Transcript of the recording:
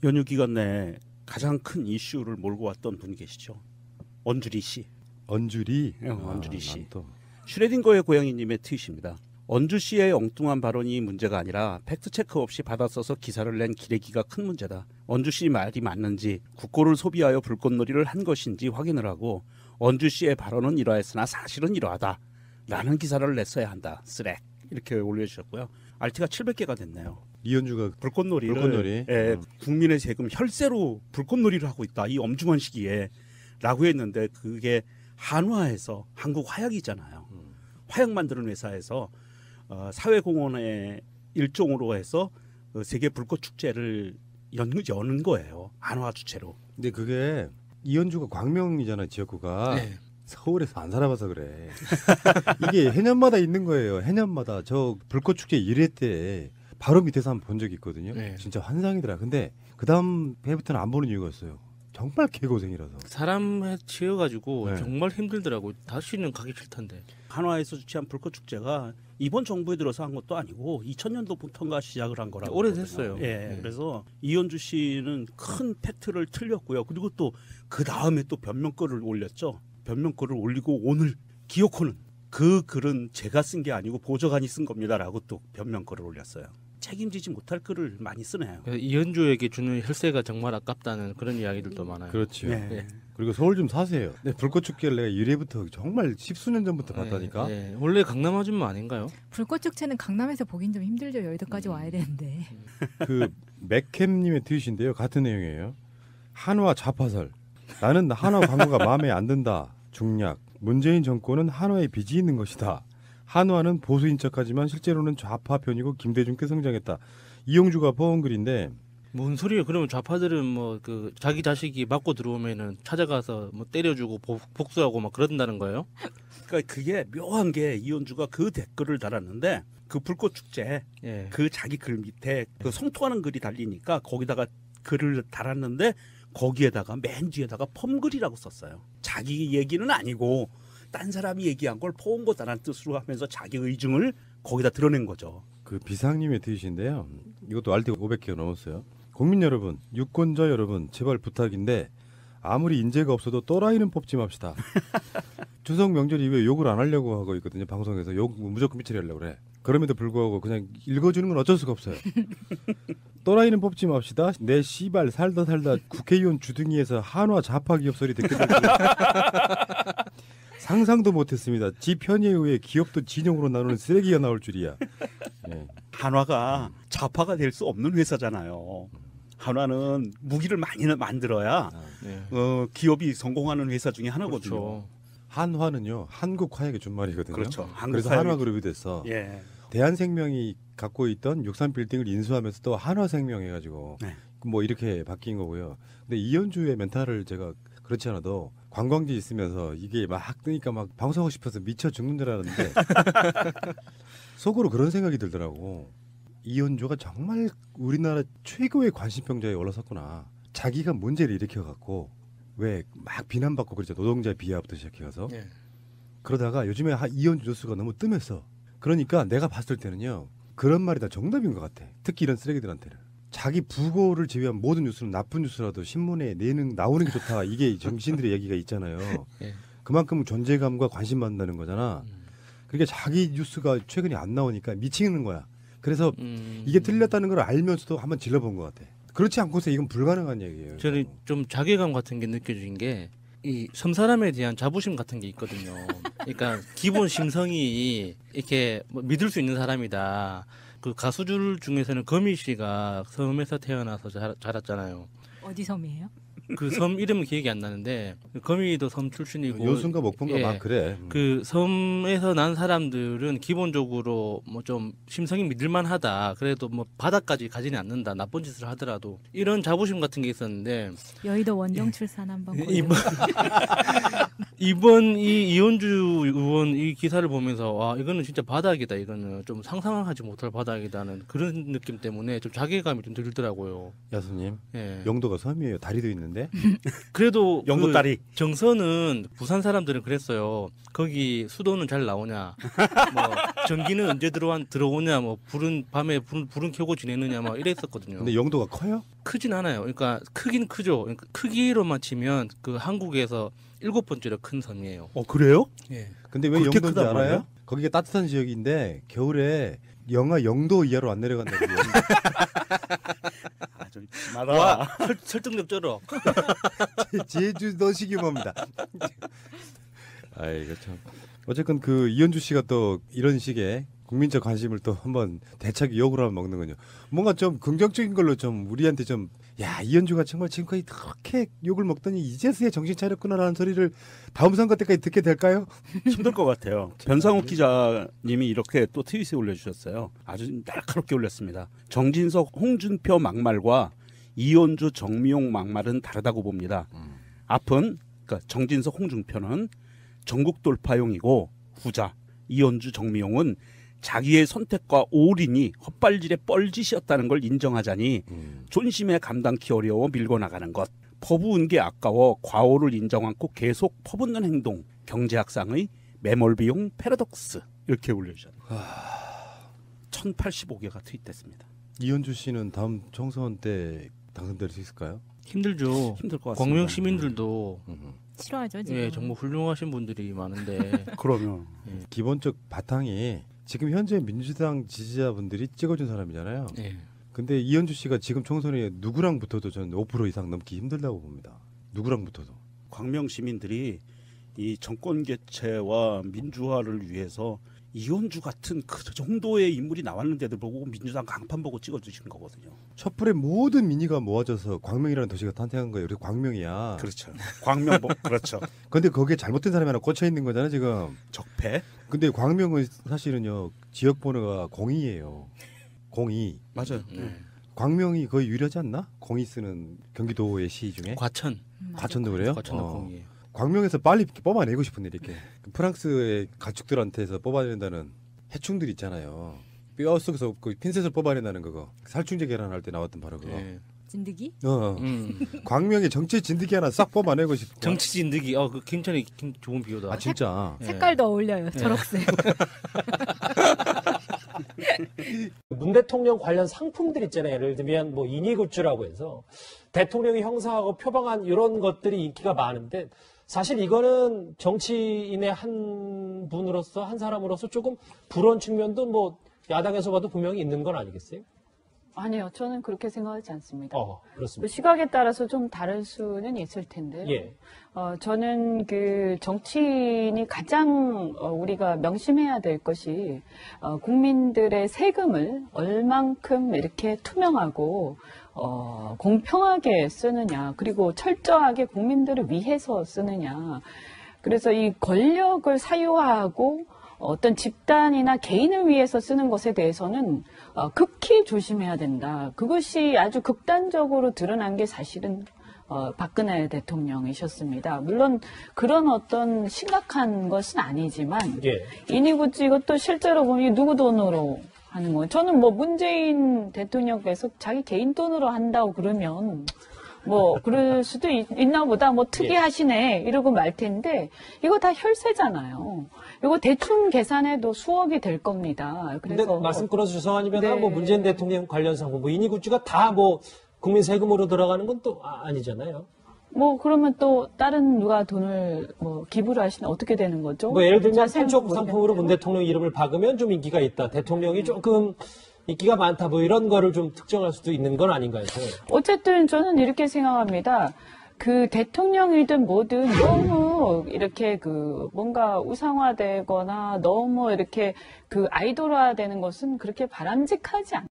연휴 기간 내에 가장 큰 이슈를 몰고 왔던 분이 계시죠. 언주리 씨. 언주리? 언주리 씨. 또. 슈레딩거의 고양이님의 트윗입니다. 언주 씨의 엉뚱한 발언이 문제가 아니라 팩트체크 없이 받아 써서 기사를 낸 기레기가 큰 문제다. 언주 씨 말이 맞는지 국고를 소비하여 불꽃놀이를 한 것인지 확인을 하고 언주 씨의 발언은 이러했으나 사실은 이러하다. 라는 기사를 냈어야 한다. 쓰렉. 이렇게 올려주셨고요. RT가 700개가 됐네요. 이현주가 불꽃놀이를 국민의 세금 혈세로 불꽃놀이를 하고 있다. 이 엄중한 시기에 라고 했는데 그게 한화에서 한국 화약이잖아요. 화약 만드는 회사에서 사회공헌의 일종으로 해서 세계 불꽃 축제를 여는 거예요. 한화 주체로. 근데 그게 이현주가 광명이잖아 지역구가. 네. 서울에서 안 살아봐서 그래. 이게 해년마다 있는 거예요. 해년마다 저 불꽃 축제 1회 때 바로 밑에서 한번 본 적이 있거든요. 네. 진짜 환상이더라. 근데 그 다음 해부터는 안 보는 이유가 있어요. 정말 개고생이라서. 사람에 치여가지고 네. 정말 힘들더라고. 다시는 가기 싫던데. 한화에서 주최한 불꽃 축제가 이번 정부에 들어서 한 것도 아니고 2000년도부터인가 시작을 한 거라고. 오래됐어요. 하거든요. 예, 네. 그래서 이현주 씨는 큰 팩트를 틀렸고요. 그리고 또 그 다음에 또 변명글을 올렸죠. 변명글을 올리고 오늘 기어코는 그 글은 제가 쓴 게 아니고 보좌관이 쓴 겁니다라고 또 변명글을 올렸어요. 책임지지 못할 글을 많이 쓰네요. 이현주에게 주는 혈세가 정말 아깝다는 그런 이야기들도 많아요. 그렇죠. 네. 네. 그리고 서울 좀 사세요. 네, 불꽃 축제를 내가 1회부터 정말 10수년 전부터 봤다니까. 네. 원래 강남 아줌마 아닌가요? 불꽃 축제는 강남에서 보긴 좀 힘들죠. 여의도까지 와야 되는데. 그 맥캠님의 트윗인데요. 같은 내용이에요. 한화 좌파설. 나는 한화 광고가 마음에 안 든다. 중략. 문재인 정권은 한화에 빚이 있는 것이다. 한화는 보수인 척하지만 실제로는 좌파 편이고 김대중께 성장했다. 이용주가 퍼온 글인데 뭔 소리예요? 그러면 좌파들은 뭐 그 자기 자식이 맞고 들어오면은 찾아가서 뭐 때려주고 복수하고 막 그런다는 거예요? 그러니까 그게 묘한 게 이현주가 그 댓글을 달았는데 그 불꽃 축제 예. 그 자기 글 밑에 그 성토하는 글이 달리니까 거기다가 글을 달았는데 거기에다가 맨 뒤에다가 펌글이라고 썼어요. 자기 얘기는 아니고 딴 사람이 얘기한 걸 퍼온 거다라는 뜻으로 하면서 자기 의중을 거기다 드러낸 거죠. 그 비상님의 트윗인데요. 이것도 RT가 500개가 넘었어요. 국민 여러분, 유권자 여러분, 제발 부탁인데 아무리 인재가 없어도 또라이는 뽑지 맙시다. 추석 명절 이후에 욕을 안 하려고 하고 있거든요. 방송에서 욕 무조건 미처리 하려고 그래. 그럼에도 불구하고 그냥 읽어주는 건 어쩔 수가 없어요. 또라이는 뽑지 맙시다. 내 씨발 살다 국회의원 주둥이에서 한화 좌파 기업 소리 듣게 되고 상상도 못했습니다. 지 편의에 의해 기업도 진영으로 나누는 쓰레기가 나올 줄이야. 네. 한화가 좌파가 될 수 없는 회사잖아요. 한화는 무기를 많이 만들어야 네. 기업이 성공하는 회사 중에 하나거든요. 그렇죠. 한화는요 한국 화약의 준말이거든요. 그렇죠. 그래서 한국 한화그룹이 됐어. 예. 대한생명이 갖고 있던 63빌딩을 인수하면서 또 한화생명 해가지고 네. 뭐 이렇게 바뀐 거고요. 근데 이현주의 멘탈을 제가 그렇지 않아도 관광지 있으면서 이게 막 뜨니까 막 방송하고 싶어서 미쳐 죽는 줄 알았는데 속으로 그런 생각이 들더라고. 이현주가 정말 우리나라 최고의 관심병자에 올라섰구나. 자기가 문제를 일으켜갖고 왜 막 비난받고 그러죠. 노동자 비하부터 시작해서. 예. 그러다가 요즘에 이현주 뉴스가 너무 뜨면서 그러니까 내가 봤을 때는요. 그런 말이 다 정답인 것 같아. 특히 이런 쓰레기들한테는. 자기 부고를 제외한 모든 뉴스는 나쁜 뉴스라도 신문에 나오는 게 좋다. 이게 정신들의 얘기가 있잖아요. 예. 그만큼 존재감과 관심 받는다는 거잖아. 그러니까 자기 뉴스가 최근에 안 나오니까 미치는 거야. 그래서 이게 틀렸다는 걸 알면서도 한번 질러본 것 같아. 그렇지 않고서 이건 불가능한 얘기예요. 저는 좀 자괴감 같은 게 느껴진 게 이 섬사람에 대한 자부심 같은 게 있거든요. 그러니까 기본 심성이 이렇게 뭐 믿을 수 있는 사람이다. 그 가수들 중에서는 거미 씨가 섬에서 태어나서 자랐잖아요. 어디 섬이에요? 그 섬 이름은 기억이 안 나는데 거미도 섬 출신이고 요순가 목포인가 예. 막 그래. 그 섬에서 난 사람들은 기본적으로 뭐 좀 심성이 믿을만하다. 그래도 뭐 바다까지 가지는 않는다. 나쁜 짓을 하더라도 이런 자부심 같은 게 있었는데 여의도 원정 출산 한번 이번 이 이현주 의원 이 기사를 보면서 와 이거는 진짜 바닥이다. 이거는 좀 상상하지 못할 바닥이다는 그런 느낌 때문에 좀 자괴감이 좀 들더라고요. 야수님 예. 영도가 섬이에요. 다리도 있는데 있는데. 그래도 영도 그 딸이 정서는 부산 사람들은 그랬어요. 거기 수도는 잘 나오냐, 뭐 전기는 언제 들어오냐, 뭐 밤에 불은 켜고 지내느냐, 막 이랬었거든요. 근데 영도가 커요? 크진 않아요. 그러니까 크긴 크죠. 그러니까 크기로만 치면 그 한국에서 7번째로 큰 섬이에요. 그래요? 예. 근데 왜 그렇게 영도인지 크단 알아요? 말이에요? 거기가 따뜻한 지역인데 겨울에 영하 0도 이하로 안 내려간다고. 좀 심하다. 와, 설득력 쩔어. 제주도 시기모입니다. 아이 이거 참. 어쨌건 그 이현주 씨가 또 이런 식의 국민적 관심을 또 한번 대차게 욕을 하면 먹는군요. 뭔가 좀 긍정적인 걸로 좀 우리한테 좀 야 이현주가 정말 지금까지 그렇게 욕을 먹더니 이제서야 정신 차렸구나라는 소리를 다음 선거 때까지 듣게 될까요? 힘들 것 같아요. 변상욱 기자님이 이렇게 또 트윗에 올려주셨어요. 아주 날카롭게 올렸습니다. 정진석, 홍준표 막말과 이현주, 정미용 막말은 다르다고 봅니다. 앞은 그러니까 정진석, 홍준표는 전국 돌파용이고 후자 이현주, 정미용은 자기의 선택과 올인이 헛발질의 뻘짓이었다는 걸 인정하자니 존심에 감당키 어려워 밀고 나가는 것. 퍼부은 게 아까워 과오를 인정 않고 계속 퍼붓는 행동. 경제학상의 매몰비용 패러독스. 이렇게 올려주셨네요. 1085개가 트윗됐습니다. 이현주 씨는 다음 총선 때 당선될 수 있을까요? 힘들죠. 힘들 것 같습니다. 광명 시민들도 싫어하죠 지금. 예, 정말 훌륭하신 분들이 많은데 그러면 기본적 바탕이 지금 현재 민주당 지지자분들이 찍어준 사람이잖아요. 예. 근데 이현주 씨가 지금 총선에 누구랑 붙어도 저는 5% 이상 넘기 힘들다고 봅니다. 누구랑 붙어도. 광명 시민들이 이 정권 개최와 민주화를 위해서 이현주 같은 그 정도의 인물이 나왔는데도 보고 민주당 강판 보고 찍어주신 거거든요. 촛불의 모든 민의가 모아져서 광명이라는 도시가 탄생한 거예요. 우리 광명이야. 그렇죠. 광명 그렇죠. 근데 거기에 잘못된 사람이 하나 꽂혀 있는 거잖아요, 지금. 적폐. 근데 광명은 사실은요 지역 번호가 02예요. 02. 맞아요. 광명이 거의 유일하지 않나? 02 쓰는 경기도의 시 중에. 과천. 과천도 그래요? 과천도 공이에요. 광명에서 빨리 이렇게 뽑아내고 싶은데 이렇게 프랑스의 가축들한테서 뽑아낸다는 해충들 있잖아요. 뼈 속에서 그 핀셋을 뽑아낸다는 그거. 살충제 계란할 때 나왔던 바로 그거. 예. 진드기? 광명의 정치 진드기 하나 싹 뽑아내고 싶고. 정치 진드기. 그 굉장히 좋은 비유다. 아 진짜. 예. 색깔도 어울려요. 초록색. 문 대통령 관련 상품들 있잖아요. 예를 들면 뭐 이니굿즈라고 해서 대통령이 형상하고 표방한 이런 것들이 인기가 많은데 사실 이거는 정치인의 한 분으로서 한 사람으로서 조금 불온 측면도 뭐 야당에서 봐도 분명히 있는 건 아니겠어요? 아니요, 저는 그렇게 생각하지 않습니다. 그 그렇습니다. 시각에 따라서 좀 다를 수는 있을 텐데요. 예. 저는 그 정치인이 가장 우리가 명심해야 될 것이 국민들의 세금을 얼만큼 이렇게 투명하고 공평하게 쓰느냐, 그리고 철저하게 국민들을 위해서 쓰느냐. 그래서 이 권력을 사유하고 어떤 집단이나 개인을 위해서 쓰는 것에 대해서는 극히 조심해야 된다. 그것이 아주 극단적으로 드러난 게 사실은 박근혜 대통령이셨습니다. 물론 그런 어떤 심각한 것은 아니지만 예. 이니굿즈 이것도 실제로 보면 누구 돈으로 하는 거예요. 저는 뭐 문재인 대통령께서 자기 개인 돈으로 한다고 그러면 뭐 그럴 수도 있나 보다, 뭐 특이하시네 이러고 말 텐데 이거 다 혈세잖아요. 이거 대충 계산해도 수억이 될 겁니다. 근데 그래서 말씀 끊어서 죄송하지만 네. 뭐 문재인 대통령 관련 상품, 뭐 이니굿즈가 다 뭐 국민 세금으로 들어가는 건 또 아니잖아요. 뭐 그러면 또 다른 누가 돈을 뭐 기부를 하시면 어떻게 되는 거죠? 뭐 예를 들면 자세히 한쪽 모르겠는데요. 상품으로 문 대통령 이름을 박으면 좀 인기가 있다. 대통령이 조금 인기가 많다. 뭐 이런 거를 좀 특정할 수도 있는 건 아닌가요? 어쨌든 저는 이렇게 생각합니다. 그 대통령이든 뭐든 너무 이렇게 그 뭔가 우상화되거나 너무 이렇게 그 아이돌화되는 것은 그렇게 바람직하지 않다.